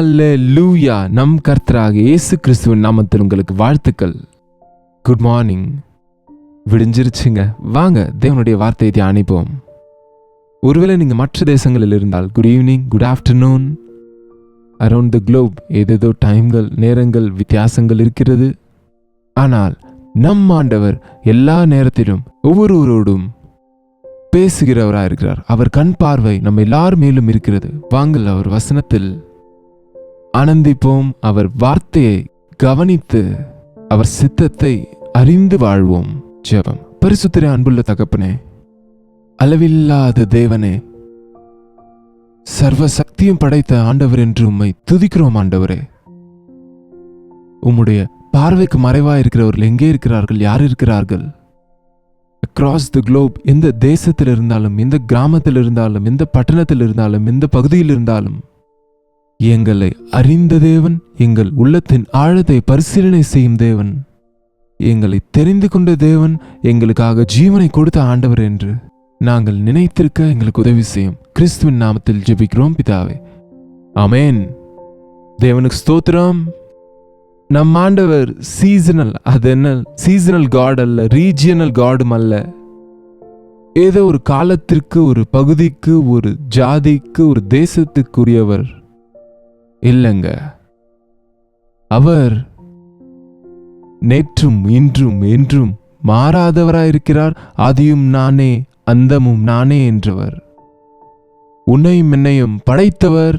ஹல்லேலூயா. நம் கர்த்தராக இயேசு கிறிஸ்துவின் நாமத்தில் உங்களுக்கு வாழ்த்துக்கள். Good morning. விடிஞ்சிருச்சுங்க. வாங்க தேவனுடைய வார்த்தையை தியானிப்போம். ஒருவேளை நீங்கள் மற்ற தேசங்களில் இருந்தால் good evening, good afternoon. Around the globe ஏதேதோ டைம்கள், நேரங்கள், வித்தியாசங்கள் இருக்கிறது. ஆனால் நம் ஆண்டவர் எல்லா நேரத்திலும் ஒவ்வொருவரோடும் பேசுகிறவராக இருக்கிறார். அவர் கண் பார்வை நம்ம எல்லார் மேலும் இருக்கிறது. வாங்கள் அவர் வசனத்தில் ஆனந்திப்போம். அவர் வார்த்தையை கவனித்து அவர் சித்தத்தை அறிந்து வாழ்வோம். ஜெபம். பரிசுத்தரே, அன்புள்ள தகப்பனே, அளவில்லாத தேவனே, சர்வ சக்தியும் படைத்த ஆண்டவர் என்று உம்மை துதிக்கிறோம். ஆண்டவரே, உம்முடைய பார்வைக்கு மறைவாக இருக்கிறவர்கள் எங்கே இருக்கிறார்கள்? யார் இருக்கிறார்கள்? அக்ராஸ் த குளோப், எந்த தேசத்தில் இருந்தாலும், எந்த கிராமத்தில் இருந்தாலும், எந்த பட்டணத்தில் இருந்தாலும், எந்த பகுதியில் இருந்தாலும், எங்களை அறிந்த தேவன், எங்கள் உள்ளத்தின் ஆழத்தை பரிசீலனை செய்யும் தேவன், எங்களை தெரிந்து கொண்ட தேவன், எங்களுக்காக ஜீவனை கொடுத்த ஆண்டவர் என்று நாங்கள் நினைத்திருக்க எங்களுக்கு உதவி செய்யும். கிறிஸ்துவின் நாமத்தில் ஜெபிக்கிறோம் பிதாவே, ஆமென். தேவனுக்கு ஸ்தோத்திரம். நம் ஆண்டவர் சீசனல், அது என்ன, சீசனல் காட் அல்ல, ரீஜியனல் காடும் அல்ல. ஏதோ ஒரு காலத்திற்கு, ஒரு பகுதிக்கு, ஒரு ஜாதிக்கு, ஒரு தேசத்துக்குரியவர் இல்லைங்க. அவர் நேற்றும் இன்றும் என்றும் மாறாதவராயிருக்கிறார். ஆதியும் நானே அந்தமும் நானே என்றவர். உன்னையும் என்னையும் படைத்தவர்.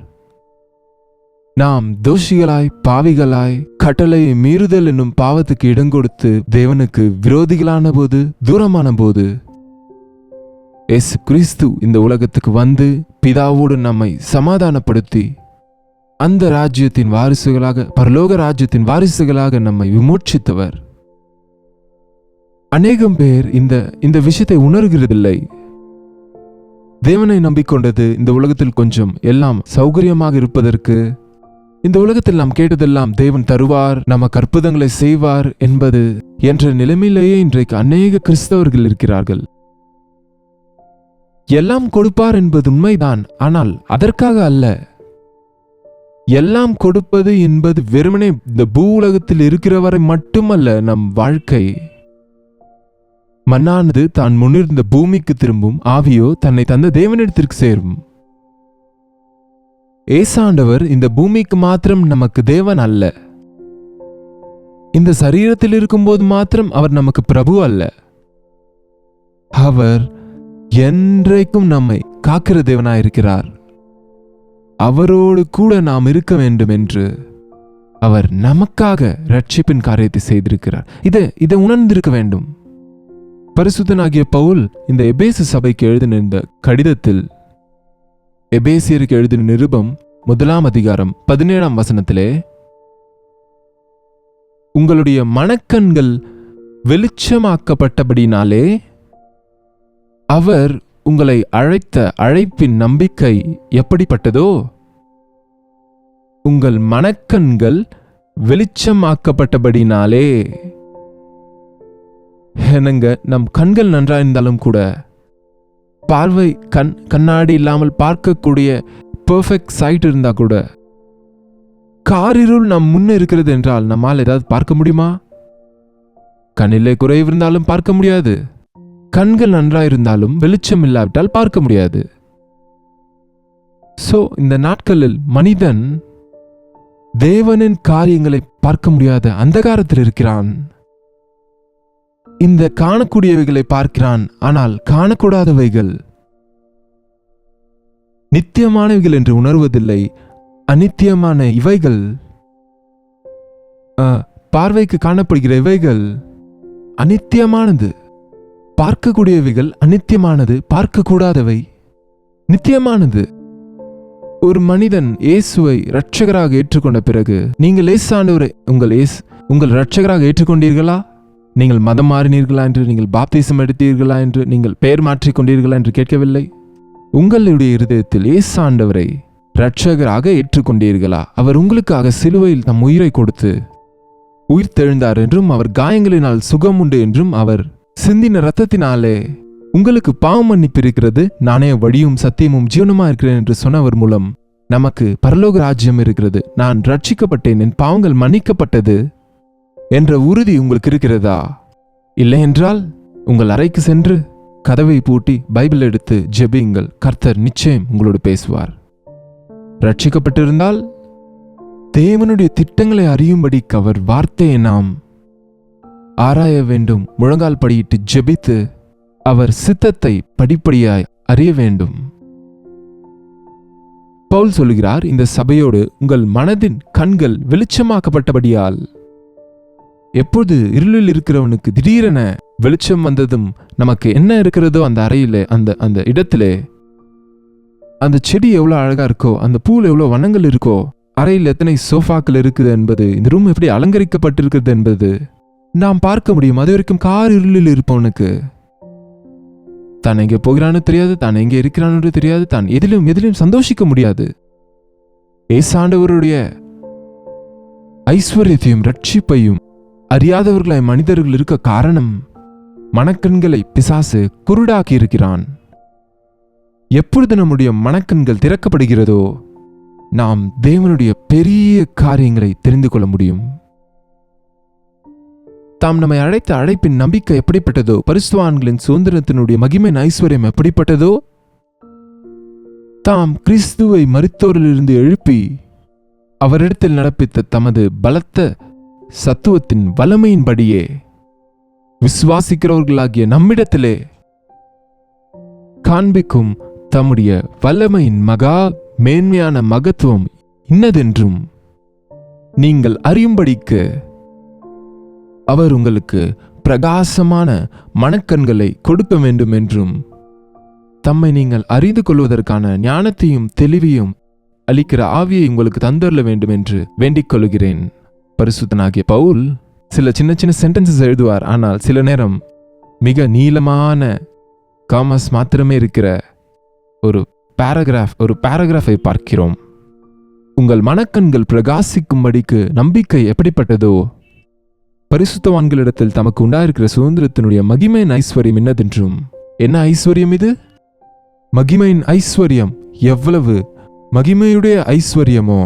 நாம் தோஷிகளாய், பாவிகளாய், கட்டளை மீறுதல் என்னும் பாவத்துக்கு இடம் கொடுத்து தேவனுக்கு விரோதிகளான போது, தூரமான போது, இயேசு கிறிஸ்து இந்த உலகத்துக்கு வந்து பிதாவோடு நம்மை சமாதானப்படுத்தி அந்த ராஜ்யத்தின் வாரிசுகளாக, பரலோக ராஜ்யத்தின் வாரிசுகளாக நம்மை விமோட்சித்தவர். அநேகம் பேர் இந்த விஷயத்தை உணர்கிறதில்லை. தேவனை நம்பிக்கொண்டது இந்த உலகத்தில் கொஞ்சம் எல்லாம் சௌகரியமாக இருப்பதற்கு, இந்த உலகத்தில் நாம் கேட்டதெல்லாம் தேவன் தருவார், நமக்கு அற்புதங்களை செய்வார் என்பது என்ற நிலைமையிலேயே இன்றைக்கு அநேக கிறிஸ்தவர்கள் இருக்கிறார்கள். எல்லாம் கொடுப்பார் என்பது உண்மைதான், ஆனால் அதற்காக அல்ல. எல்லாம் கொடுப்பது என்பது வெறுமனே இந்த பூ உலகத்தில் இருக்கிறவரை மட்டுமல்ல. நம் வாழ்க்கை மண்ணானது தான் முன்னிருந்த பூமிக்கு திரும்பும், ஆவியோ தன்னை தந்த தேவனிடத்திற்கு சேரும். ஏசாண்டவர் இந்த பூமிக்கு மாத்திரம் நமக்கு தேவன் அல்ல. இந்த சரீரத்தில் இருக்கும்போது மாத்திரம் அவர் நமக்கு பிரபு அல்ல. அவர் என்றைக்கும் நம்மை காக்கிற தேவனாயிருக்கிறார். அவரோடு கூட நாம் இருக்க வேண்டும் என்று அவர் நமக்காக ரட்சிப்பின் காரியத்தை செய்திருக்கிறார். இதை உணர்ந்திருக்க வேண்டும். பரிசுத்தனாகிய பவுல் இந்த எபேசு சபைக்கு எழுதின இந்த கடிதத்தில், எபேசியருக்கு எழுதின நிருபம் 1 அதிகாரம் 17 வசனத்திலே, உங்களுடைய மனக்கண்கள் வெளிச்சமாக்கப்பட்டபடினாலே அவர் உங்களை அழைத்த அழைப்பின் நம்பிக்கை எப்படிப்பட்டதோ, உங்கள் மனக்கண்கள் வெளிச்சமாக்கப்பட்டபடினாலே. என்னங்க, நம் கண்கள் நன்றாயிருந்தாலும் கூட, பார்வை கண்ணாடி இல்லாமல் பார்க்கக்கூடிய பெர்ஃபெக்ட் சைட் இருந்தா கூட, காரிருள் நம் முன்ன இருக்கிறது என்றால் நம்மால் ஏதாவது பார்க்க முடியுமா? கண்ணிலே குறைவு இருந்தாலும் பார்க்க முடியாது. கண்கள் நன்றாயிருந்தாலும் வெளிச்சம் இல்லாவிட்டால் பார்க்க முடியாது. சோ இந்த நாட்களில் மனிதன் தேவனின் காரியங்களை பார்க்க முடியாத அந்தகாரத்தில் இருக்கிறான். இந்த காணக்கூடியவைகளை பார்க்கிறான், ஆனால் காணக்கூடாதவைகள், நித்தியமானவைகள் என்று உணர்வதில்லை. அநித்தியமான இவைகள், பார்வைக்கு காணப்படுகிற இவைகள் அநித்தியமானது. பார்க்கக்கூடியவைகள் அநித்தியமானது, பார்க்கக்கூடாதவை நித்தியமானது. ஒரு மனிதன் இயேசுவை இரட்சகராக ஏற்றுக்கொண்ட பிறகு, நீங்கள் இயேசுவை உங்கள் இரட்சகராக ஏற்றுக்கொண்டீர்களா? நீங்கள் மதம் மாறினீர்களா என்று, நீங்கள் பாப்திசம் எடுத்தீர்களா என்று, நீங்கள் பெயர் மாற்றிக் கொண்டீர்களா என்று கேட்கவில்லை. உங்களுடைய இருதயத்தில் இயேசு ஆண்டவரை இரட்சகராக ஏற்றுக்கொண்டீர்களா? அவர் உங்களுக்காக சிலுவையில் தம் உயிரை கொடுத்து உயிர் தெழுந்தார் என்றும், அவர் காயங்களினால் சுகம் உண்டு என்றும், அவர் சிந்தின இரத்தத்தினாலே உங்களுக்கு பாவம் மன்னிப்பு இருக்கிறது, நானே வழியும் சத்தியமும் ஜீவனுமா இருக்கிறேன் என்று சொன்னவர் மூலம் நமக்கு பரலோக ராஜ்யம் இருக்கிறது, நான் ரட்சிக்கப்பட்டேன், என் பாவங்கள் மன்னிக்கப்பட்டது என்ற உறுதி உங்களுக்கு இருக்கிறதா? இல்லை என்றால் உங்கள் அறைக்கு சென்று கதவை பூட்டி பைபிள் எடுத்து ஜெபியுங்கள். கர்த்தர் நிச்சயம் உங்களோடு பேசுவார். ரட்சிக்கப்பட்டிருந்தால் தேவனுடைய திட்டங்களை அறியும்படிக்கு அவர் வார்த்தையை நாம் ஆராய வேண்டும். முழங்கால் படியிட்டு ஜெபித்து அவர் சித்தத்தை படிப்படியாய் அறிய வேண்டும். பவுல் சொல்கிறார், இந்த சபையோடு உங்கள் மனதின் கண்கள் வெளிச்சமாக்கப்பட்டபடியால். எப்போது இருளில் இருக்கிறவனுக்கு திடீரென வெளிச்சம் வந்ததும் நமக்கு என்ன இருக்கிறதோ அந்த அறையிலே, அந்த இடத்திலே, அந்த செடி எவ்வளோ அழகா இருக்கோ, அந்த பூவில் எவ்வளோ வண்ணங்கள் இருக்கோ, அறையில் எத்தனை சோஃபாக்கள் இருக்குது என்பது, இந்த ரூம் எப்படி அலங்கரிக்கப்பட்டிருக்கிறது என்பது நாம் பார்க்க முடியும். அது வரைக்கும் கார் இருளில் இருப்பவனுக்கு தான் எங்கே போகிறான்னு தெரியாது, தான் எங்கே இருக்கிறான்னு தெரியாது, தான் எதிலும் சந்தோஷிக்க முடியாது. ஏசாண்டவருடைய ஐஸ்வர்யத்தையும் ரட்சிப்பையும் அறியாதவர்களாய் மனிதர்கள் இருக்க காரணம் மனக்கண்களை பிசாசு குருடாக்கி இருக்கிறான். எப்பொழுது நம்முடைய மனக்கண்கள் திறக்கப்படுகிறதோ நாம் தேவனுடைய பெரிய காரியங்களை தெரிந்து கொள்ள முடியும். தாம் நம்மை அழைத்த அழைப்பின் நம்பிக்கை எப்படிப்பட்டதோ, பரிசுத்தவான்களின் சுதந்திரத்தினுடைய மகிமையின் ஐஸ்வர்யம் எப்படிப்பட்டதோ, தாம் கிறிஸ்துவை மரித்தோரிலிருந்து எழுப்பி அவரிடத்தில் நடப்பித்த தமது பலத்த சத்துவத்தின் வல்லமையின்படியே விசுவாசிக்கிறவர்களாகிய நம்மிடத்திலே காண்பிக்கும் தம்முடைய வல்லமையின் மகா மேன்மையான மகத்துவம் இன்னதென்றும் நீங்கள் அறியும்படிக்கு அவர் உங்களுக்கு பிரகாசமான மனக்கண்களை கொடுக்க வேண்டும் என்றும் தம்மை நீங்கள் அறிந்து கொள்வதற்கான ஞானத்தையும் தெளிவையும் அளிக்கிற ஆவியை உங்களுக்கு தந்தருள வேண்டும் என்று வேண்டிக் கொள்கிறேன். பரிசுத்தனாகிய பவுல் சில சின்ன சின்ன சென்டென்சஸ் எழுதுவார். ஆனால் சில நேரம் மிக நீளமான காமஸ் மாத்திரமே இருக்கிற ஒரு பேராகிராஃபை பார்க்கிறோம். உங்கள் மனக்கண்கள் பிரகாசிக்கும்படிக்கு நம்பிக்கை எப்படிப்பட்டதோ, பரிசுத்தவான்களிடத்தில் தமக்கு உண்டாயிருக்கிற சுதந்திரத்தினுடைய மகிமையின் ஐஸ்வர்யம் என்னதென்றும். என்ன ஐஸ்வர்யம் இது? மகிமையின் ஐஸ்வர்யம் எவ்வளவு மகிமையுடைய ஐஸ்வர்யமோ,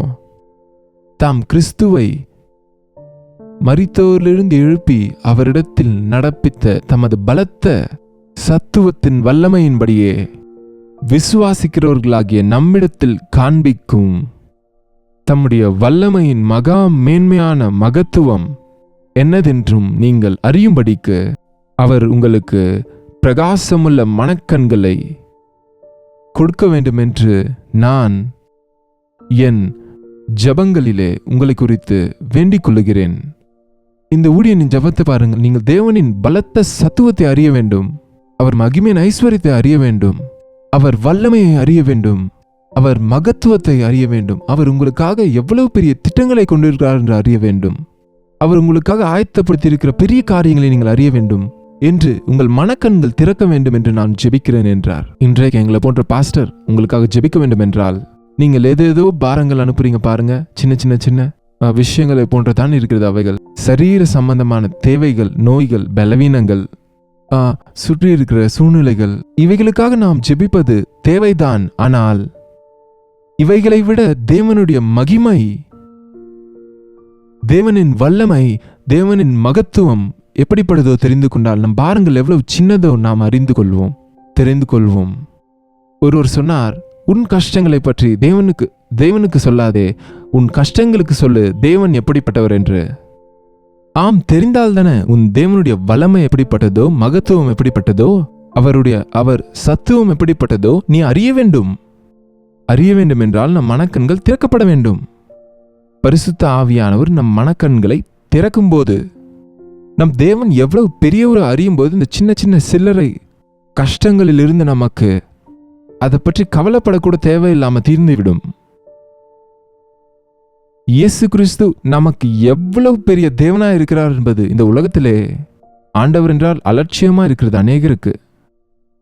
தாம் கிறிஸ்துவை மரித்தோரிலிருந்து எழுப்பி அவரிடத்தில் நடப்பித்த தமது பலத்த சத்துவத்தின் வல்லமையின்படியே விசுவாசிக்கிறவர்களாகிய நம்மிடத்தில் காண்பிக்கும் தம்முடைய வல்லமையின் மகா மேன்மையான மகத்துவம் என்னதென்றும் நீங்கள் அறியும்படிக்கு அவர் உங்களுக்கு பிரகாசமுள்ள மனக்கண்களை கொடுக்க வேண்டும் என்று நான் என் ஜபங்களிலே உங்களை குறித்து வேண்டிக் கொள்ளுகிறேன். இந்த ஊழியனின் ஜபத்தை பாருங்கள். நீங்கள் தேவனின் பலத்த சத்துவத்தை அறிய வேண்டும், அவர் மகிமையின் ஐஸ்வர்யத்தை அறிய வேண்டும், அவர் வல்லமையை அறிய வேண்டும், அவர் மகத்துவத்தை அறிய வேண்டும், அவர் உங்களுக்காக எவ்வளவு பெரிய திட்டங்களை கொண்டிருக்கிறார் என்று அறிய வேண்டும், அவர் உங்களுக்காக ஆயத்தப்படுத்தி இருக்கிற பெரிய காரியங்களை நீங்கள் அறிய வேண்டும் என்று உங்கள் மனக்கண்கள் திறக்க வேண்டும் என்று நான் ஜெபிக்கிறேன் என்றார். இன்றைக்கு எங்களை போன்ற பாஸ்டர் உங்களுக்காக ஜெபிக்க வேண்டும் என்றால், நீங்கள் ஏதேதோ பாரங்கள் அனுப்புறீங்க பாருங்க, சின்ன சின்ன சின்ன விஷயங்களை போன்றதான் இருக்கிறது. அவைகள் சரீர சம்பந்தமான தேவைகள், நோய்கள், பலவீனங்கள், சுற்றி இருக்கிற சூழ்நிலைகள், இவைகளுக்காக நாம் ஜெபிப்பது தேவைதான். ஆனால் இவைகளை விட தேவனுடைய மகிமை, தேவனின் வல்லமை, தேவனின் மகத்துவம் எப்படிப்படுதோ தெரிந்து கொண்டால் நம் பாரங்கள் எவ்வளவு சின்னதோ நாம் அறிந்து கொள்வோம், தெரிந்து கொள்வோம். ஒருவர் சொன்னார், உன் கஷ்டங்களை பற்றி தேவனுக்கு சொல்லாதே, உன் கஷ்டங்களுக்கு சொல்லு தேவன் எப்படிப்பட்டவர் என்று. ஆம், தெரிந்தால் தானே உன் தேவனுடைய வல்லமை எப்படிப்பட்டதோ, மகத்துவம் எப்படிப்பட்டதோ, அவர் சத்துவம் எப்படிப்பட்டதோ நீ அறிய வேண்டும். அறிய வேண்டும் என்றால் நம் மனக்கண்கள் திறக்கப்பட வேண்டும். பரிசுத்த ஆவியானவர் நம் மனக்கண்களை திறக்கும் போது, நம் தேவன் எவ்வளவு பெரியவரை அறியும் போது, இந்த சின்ன சின்ன சில்லறை கஷ்டங்களில் இருந்து நமக்கு அதை பற்றி கவலைப்படக்கூட தேவையில்லாம தீர்ந்துவிடும். இயேசு கிறிஸ்து நமக்கு எவ்வளவு பெரிய தேவனாய் இருக்கிறார் என்பது இந்த உலகத்திலே ஆண்டவர் என்றால் அலட்சியமா இருக்கிறது அநேகருக்கு.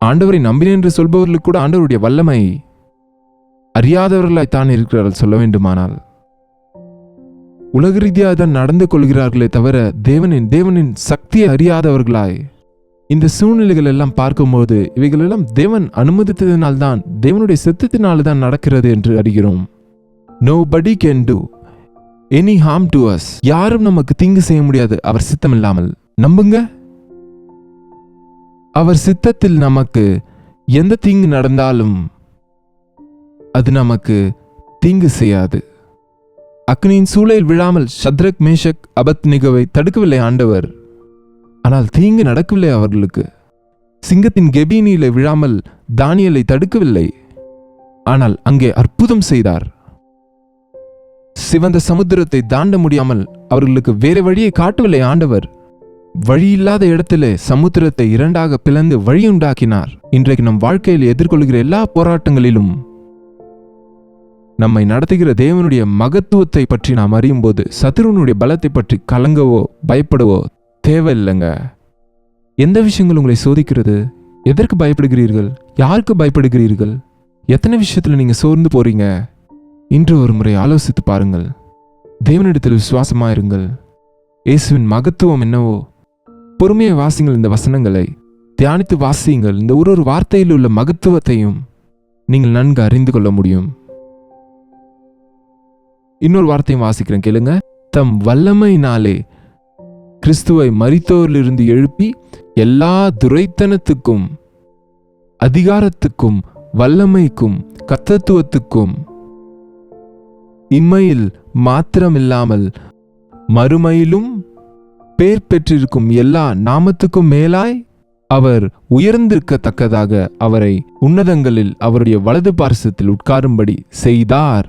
ஆண்டவரை நம்பினேன் என்று சொல்பவர்களுக்கு கூட ஆண்டவருடைய வல்லமை அறியாதவர்களாய் தான் இருக்கிறார்கள். சொல்ல வேண்டுமானால் உலக ரீதியாக தான் நடந்து கொள்கிறார்களே தவிர தேவனின் சக்தியை அறியாதவர்களாய் இந்த சூழ்நிலைகள் எல்லாம் பார்க்கும்போது இவைகள் எல்லாம் தேவன் அனுமதித்ததினால்தான், தேவனுடைய சித்தத்தினால்தான் நடக்கிறது என்று அறிகிறோம். Nobody can do any harm to us. யாரும் நமக்கு தீங்கு செய்ய முடியாது அவர் சித்தம் இல்லாமல். நம்புங்க. அவர் சித்தத்தில் நமக்கு எந்த தீங்கு நடந்தாலும் அது நமக்கு தீங்கு செய்யாது. அக்னியின் சூளையில் விழாமல் ஷத்ரக், மேஷக், அபத்நேகோவை தடுக்கவில்லை ஆண்டவர். ஆனால் தீங்கு நடக்கவில்லை அவர்களுக்கு. சிங்கத்தின் கெபீனிலே விழாமல் தானியேலை தடுக்கவில்லை. ஆனால் அங்கே அற்புதம் செய்தார். சிவந்த சமுத்திரத்தை தாண்ட முடியாமல் அவர்களுக்கு வேற வழியை காட்டவில்லை ஆண்டவர். வழியில்லாத இடத்திலே சமுத்திரத்தை இரண்டாக பிளந்து வழியுண்டாக்கினார். இன்றைக்கு நம் வாழ்க்கையில் எதிர்கொள்கிற எல்லா போராட்டங்களிலும் நம்மை நடத்துகிற தேவனுடைய மகத்துவத்தை பற்றி நாம் அறியும் போது சத்துருவனுடைய பலத்தை பற்றி கலங்கவோ பயப்படவோ தேவையில்லைங்க. எந்த விஷயங்கள் உங்களை சோதிக்கிறது? எதற்கு பயப்படுகிறீர்கள்? யாருக்கு பயப்படுகிறீர்கள்? எத்தனை விஷயத்துல நீங்க சோர்ந்து போறீங்க? இன்று ஒரு முறை ஆலோசித்து பாருங்கள். தேவனிடத்தில் விசுவாசமாயிருங்கள். இயேசுவின் மகத்துவம் என்னவோ பொறுமையை வாசிங்கள். இந்த வசனங்களை தியானித்து வாசியுங்கள். இந்த ஒரு வார்த்தையில் உள்ள மகத்துவத்தையும் நீங்கள் நன்கு அறிந்து கொள்ள முடியும். இன்னொரு வார்த்தையும் வாசிக்கிறேன், கேளுங்க. தம் வல்லமையினாலே கிறிஸ்துவை மரித்தோரிலிருந்து எழுப்பி எல்லா துரைத்தனத்துக்கும் அதிகாரத்துக்கும் வல்லமைக்கும் கர்த்தத்துவத்துக்கும் இம்மையில் மாத்திரமில்லாமல் மறுமையிலும் பேர் பெற்றிருக்கும் எல்லா நாமத்துக்கும் மேலாய் அவர் உயர்ந்திருக்கத்தக்கதாக அவரை உன்னதங்களில் அவருடைய வலது பார்சத்தில் உட்காரும்படி செய்தார்.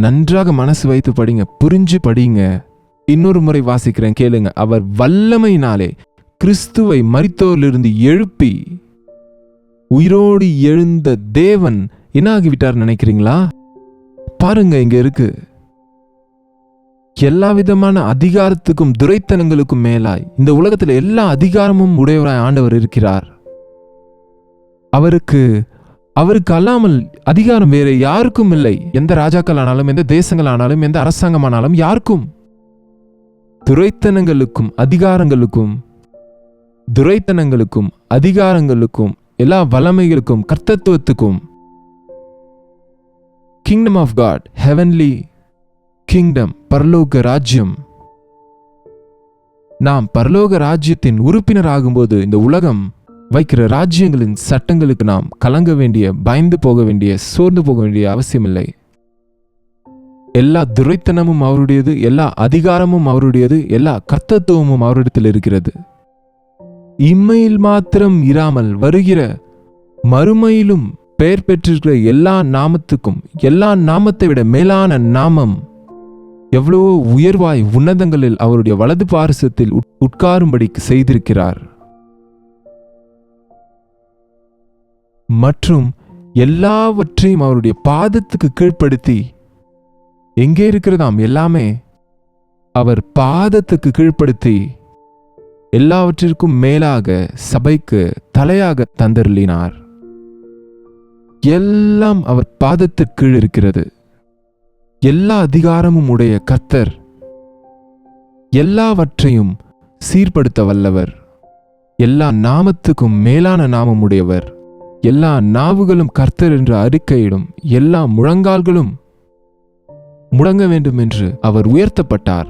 நன்றாக மனசு வைத்து படிங்க, புரிஞ்சு படிங்க. இன்னொரு முறை வாசிக்கிறேன், கேளுங்க. அவர் வல்லமையினாலே கிறிஸ்துவை மரித்தோரிலிருந்து எழுப்பி உயிரோடு எழுந்த தேவன் என்ன ஆகிவிட்டார் நினைக்கிறீங்களா? பாருங்க, இங்க இருக்கு. எல்லா விதமான அதிகாரத்துக்கும் துரைத்தனங்களுக்கும் மேலாய் இந்த உலகத்தில் எல்லா அதிகாரமும் உடையவராய் ஆண்டவர் இருக்கிறார். அவருக்கு அல்லாமல் அதிகாரம் வேற யாருக்கும் இல்லை. எந்த ராஜாக்கள் ஆனாலும், எந்த தேசங்கள் ஆனாலும், எந்த அரசாங்கமானாலும் யாருக்கும். துரைத்தனங்களுக்கும் அதிகாரங்களுக்கும் எல்லா வல்லமைகளுக்கும் கர்த்தத்துவத்துக்கும் kingdom of God, heavenly kingdom, பரலோக ராஜ்யம். நாம் பரலோக ராஜ்யத்தின் உறுப்பினர் ஆகும்போது இந்த உலகம் வைக்கிற ராஜ்யங்களின் சட்டங்களுக்கு நாம் கலங்க வேண்டிய, பயந்து போக வேண்டிய, சோர்ந்து போக வேண்டிய அவசியமில்லை. எல்லா துரைத்தனமும் அவருடையது, எல்லா அதிகாரமும் அவருடையது, எல்லா கர்த்தத்துவமும் அவரிடத்தில் இருக்கிறது. இம்மையில் மாத்திரம் இராமல் வருகிற மறுமையிலும் பெயர் பெற்றிருக்கிற எல்லா நாமத்துக்கும், எல்லா நாமத்தை விட மேலான நாமம் எவ்வளவோ உயர்வாய் உன்னதங்களில் அவருடைய வலது பார்சத்தில் உட்காரும்படிக்கு செய்திருக்கிறார். மற்றும் எல்லாவற்றையும் அவருடைய பாதத்துக்கு கீழ்ப்படுத்தி, எங்கே இருக்கிறதாம் எல்லாமே அவர் பாதத்துக்கு கீழ்ப்படுத்தி எல்லாவற்றிற்கும் மேலாக சபைக்கு தலையாக தந்தருளினார். எல்லாம் அவர் பாதத்திற்கு கீழ் இருக்கிறது. எல்லா அதிகாரமும் உடைய கர்த்தர் எல்லாவற்றையும் சீர்படுத்த வல்லவர். எல்லா நாமத்துக்கும் மேலான நாமம் உடையவர். எல்லா நாவுகளும் கர்த்தர் என்று அறிக்கையிடும். எல்லா முழங்கால்களும் முடங்க வேண்டும் என்று அவர் உயர்த்தப்பட்டார்.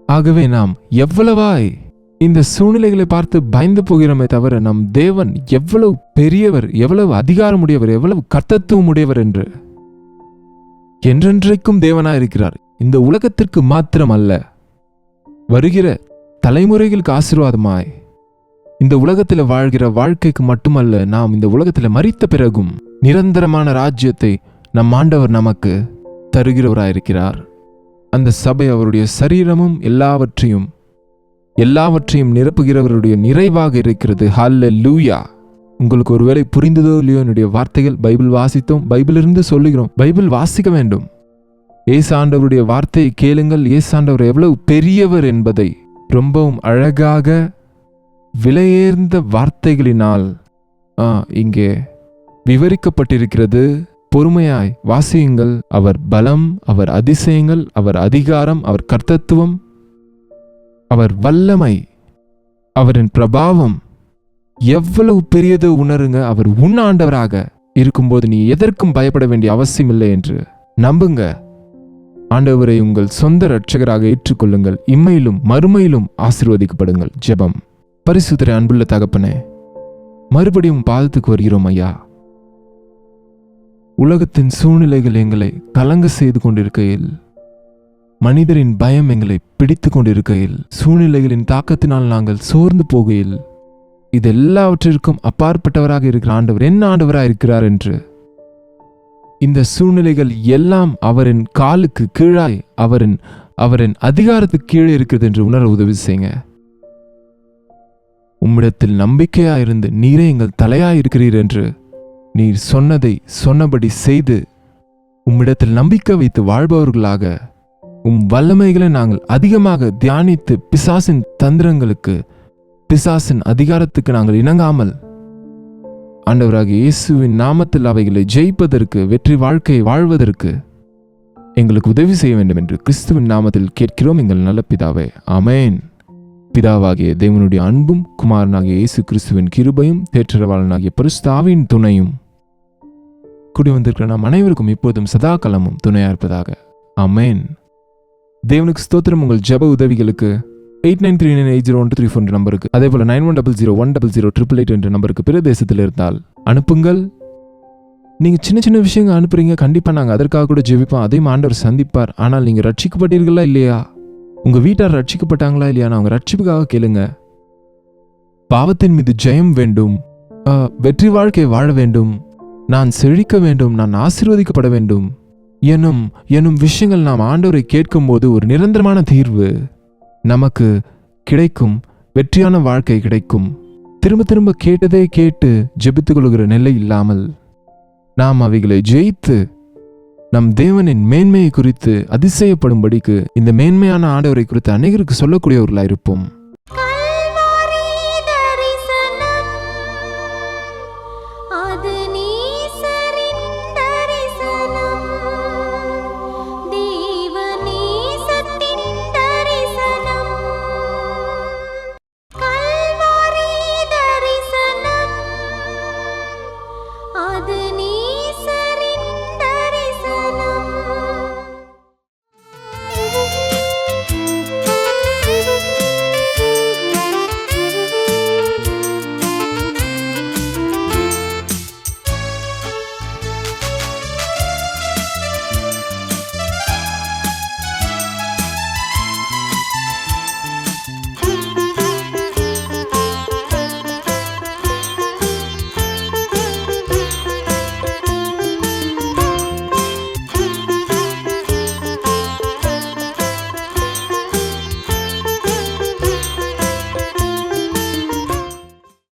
ஆகவே நாம் எவ்வளவாய் இந்த சூழ்நிலைகளை பார்த்து பயந்து போகிறோமே தவிர, நம் தேவன் எவ்வளவு பெரியவர், எவ்வளவு அதிகாரமுடையவர், எவ்வளவு கர்த்தத்துவம் உடையவர் என்று என்றென்றைக்கும் தேவனாயிருக்கிறார். இந்த உலகத்திற்கு மாத்திரம் அல்ல, வருகிற தலைமுறைகளுக்கு ஆசீர்வாதமாய் இந்த உலகத்தில் வாழ்கிற வாழ்க்கைக்கு மட்டுமல்ல, நாம் இந்த உலகத்தில் மரித்த பிறகும் நிரந்தரமான ராஜ்யத்தை நம் ஆண்டவர் நமக்கு தருகிறவராயிருக்கிறார். அந்த சபை அவருடைய சரீரமும் எல்லாவற்றையும் நிரப்புகிறவருடைய நிறைவாக இருக்கிறது. ஹல்லேலூயா. உங்களுக்கு ஒருவேளை புரிந்ததோ இல்லையோ என்னுடைய வார்த்தைகள், பைபிள் வாசித்தோம், பைபிளிலிருந்து சொல்லுகிறோம். பைபிள் வாசிக்க வேண்டும். ஏசாண்டவருடைய வார்த்தையை கேளுங்கள். ஏசாண்டவர் எவ்வளவு பெரியவர் என்பதை ரொம்பவும் அழகாக விலையேர்ந்த வார்த்தைகளினால் இங்கே விவரிக்கப்பட்டிருக்கிறது. பொறுமையாய் வாசியுங்கள். அவர் பலம், அவர் அதிசயங்கள், அவர் அதிகாரம், அவர் கர்த்தத்துவம், அவர் வல்லமை, அவரின் பிரபாவம் எவ்வளவு பெரியதோ உணருங்க. அவர் உன் ஆண்டவராக இருக்கும்போது நீ எதற்கும் பயப்பட வேண்டிய அவசியம் இல்லை என்று நம்புங்க. ஆண்டவரை உங்கள் சொந்த இரட்சகராக ஏற்றுக்கொள்ளுங்கள். இம்மையிலும் மறுமையிலும் ஆசீர்வதிக்கப்படுங்கள். ஜெபம். பரிசுத்தரே, அன்புள்ள தகப்பனே, மறுபடியும் பாதத்துக்கு வருகிறோம் ஐயா. உலகத்தின் சூழ்நிலைகள் எங்களை கலங்க செய்து கொண்டிருக்கையில், மனிதரின் பயம் எங்களை பிடித்து கொண்டிருக்கையில், சூழ்நிலைகளின் தாக்கத்தினால் நாங்கள் சோர்ந்து போகையில், இது எல்லாவற்றிற்கும் அப்பாற்பட்டவராக இருக்கிற ஆண்டவர் என்ன ஆண்டவராக இருக்கிறார் என்று இந்த சூழ்நிலைகள் எல்லாம் அவரின் காலுக்கு கீழாய் அவரின் அதிகாரத்துக்கு கீழே இருக்கிறது என்று உணர உதவி செய்யுங்க. உம்மிடத்தில் நம்பிக்கையாயிருந்து நீரே எங்கள் தலையாயிருக்கிறீர் என்று நீர் சொன்னதை சொன்னபடி செய்து உம்மிடத்தில் நம்பிக்கை வைத்து வாழ்பவர்களாக உம் வல்லமைகளை நாங்கள் அதிகமாக தியானித்து பிசாசின் தந்திரங்களுக்கு, பிசாசின் அதிகாரத்துக்கு நாங்கள் இணங்காமல் ஆண்டவராக இயேசுவின் நாமத்தில் அவைகளை ஜெயிப்பதற்கு, வெற்றி வாழ்க்கையை வாழ்வதற்கு எங்களுக்கு உதவி செய்ய வேண்டும் என்று கிறிஸ்துவின் நாமத்தில் கேட்கிறோம் எங்கள் நல்ல பிதாவே, ஆமென். பிதாவாகிய தேவனுடைய அன்பும் குமாரனாகிய இயேசு கிறிஸ்துவின் கிருபையும் தேற்றரவாளனாகிய பரிசுத்த ஆவியின் துணையும் கூடி வந்திருக்கிற நாம் அனைவருக்கும் இப்போதும் சதா காலமும் துணையா இருப்பதாக, ஆமென். தேவனுக்கு ஸ்தோத்திரம். உங்கள் ஜெப உதவிகளுக்கு 8939801234 நம்பருக்கு, அதே போல 9100100888 என்ற நம்பருக்கு பிற தேசத்தில் இருந்தால் அனுப்புங்கள். நீங்க சின்ன சின்ன விஷயங்கள் அனுப்புறீங்க, கண்டிப்பா நாங்கள் அதற்காக கூட ஜெபிப்போம். அதையும் ஆண்டவர் சந்திப்பார். ஆனால் நீங்க ரட்சிக்கப்பட்டீர்களா இல்லையா, உங்க வீட்டார் ரட்சிக்கப்பட்டாங்களா இல்லையா, அவங்க ரட்சிப்புக்காக கேளுங்க. பாவத்தின் மீது ஜெயம் வேண்டும், வெற்றி வாழ்க்கை வாழ வேண்டும், நான் செழிக்க வேண்டும், நான் ஆசீர்வதிக்கப்பட வேண்டும் எனும் விஷயங்கள் நாம் ஆண்டவரை கேட்கும் போது ஒரு நிரந்தரமான தீர்வு நமக்கு கிடைக்கும். வெற்றியான வாழ்க்கை கிடைக்கும். திரும்ப திரும்ப கேட்டதே கேட்டு ஜெபித்துக் கொள்கிற நிலை இல்லாமல் நாம் அவைகளை ஜெயித்து நம் தேவனின் மேன்மையை குறித்து அதிசயப்படும்படிக்கு இந்த மேன்மையான ஆண்டவரை குறித்து அநேகருக்கு சொல்லக்கூடியவர்களாக இருப்போம்.